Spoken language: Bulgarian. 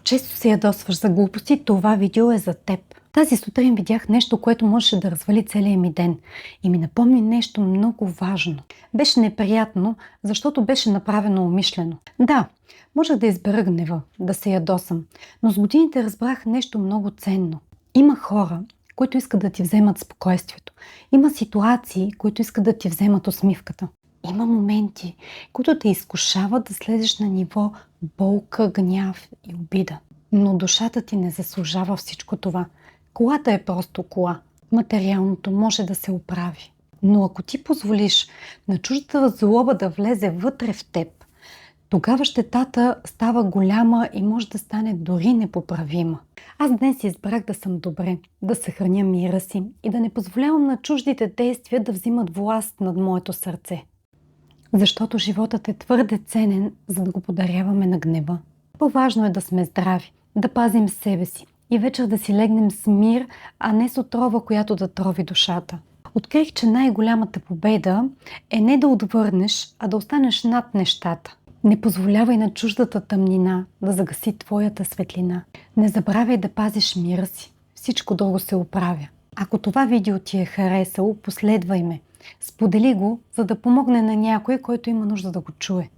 често се ядосваш за глупости, това видео е за теб. Тази сутрин видях нещо, което можеше да развали целия ми ден и ми напомни нещо много важно. Беше неприятно, защото беше направено умишлено. Да, можех да избера гнева, да се ядосам, но с годините разбрах нещо много ценно. Има хора, които искат да ти вземат спокойствието. Има ситуации, които искат да ти вземат усмивката. Има моменти, които те изкушават да слезеш на ниво болка, гняв и обида. Но душата ти не заслужава всичко това. Колата е просто кола. Материалното може да се оправи. Но ако ти позволиш на чуждата злоба да влезе вътре в теб, тогава щетата става голяма и може да стане дори непоправима. Аз днес избрах да съм добре, да съхраня мира си и да не позволявам на чуждите действия да взимат власт над моето сърце. Защото животът е твърде ценен, за да го подаряваме на гнева. По-важно е да сме здрави, да пазим себе си и вечер да си легнем с мир, а не с отрова, която да трови душата. Открих, че най-голямата победа е не да отвърнеш, а да останеш над нещата. Не позволявай на чуждата тъмнина да загаси твоята светлина. Не забравяй да пазиш мира си. Всичко друго се оправя. Ако това видео ти е харесало, последвай ме. Сподели го, за да помогне на някой, който има нужда да го чуе.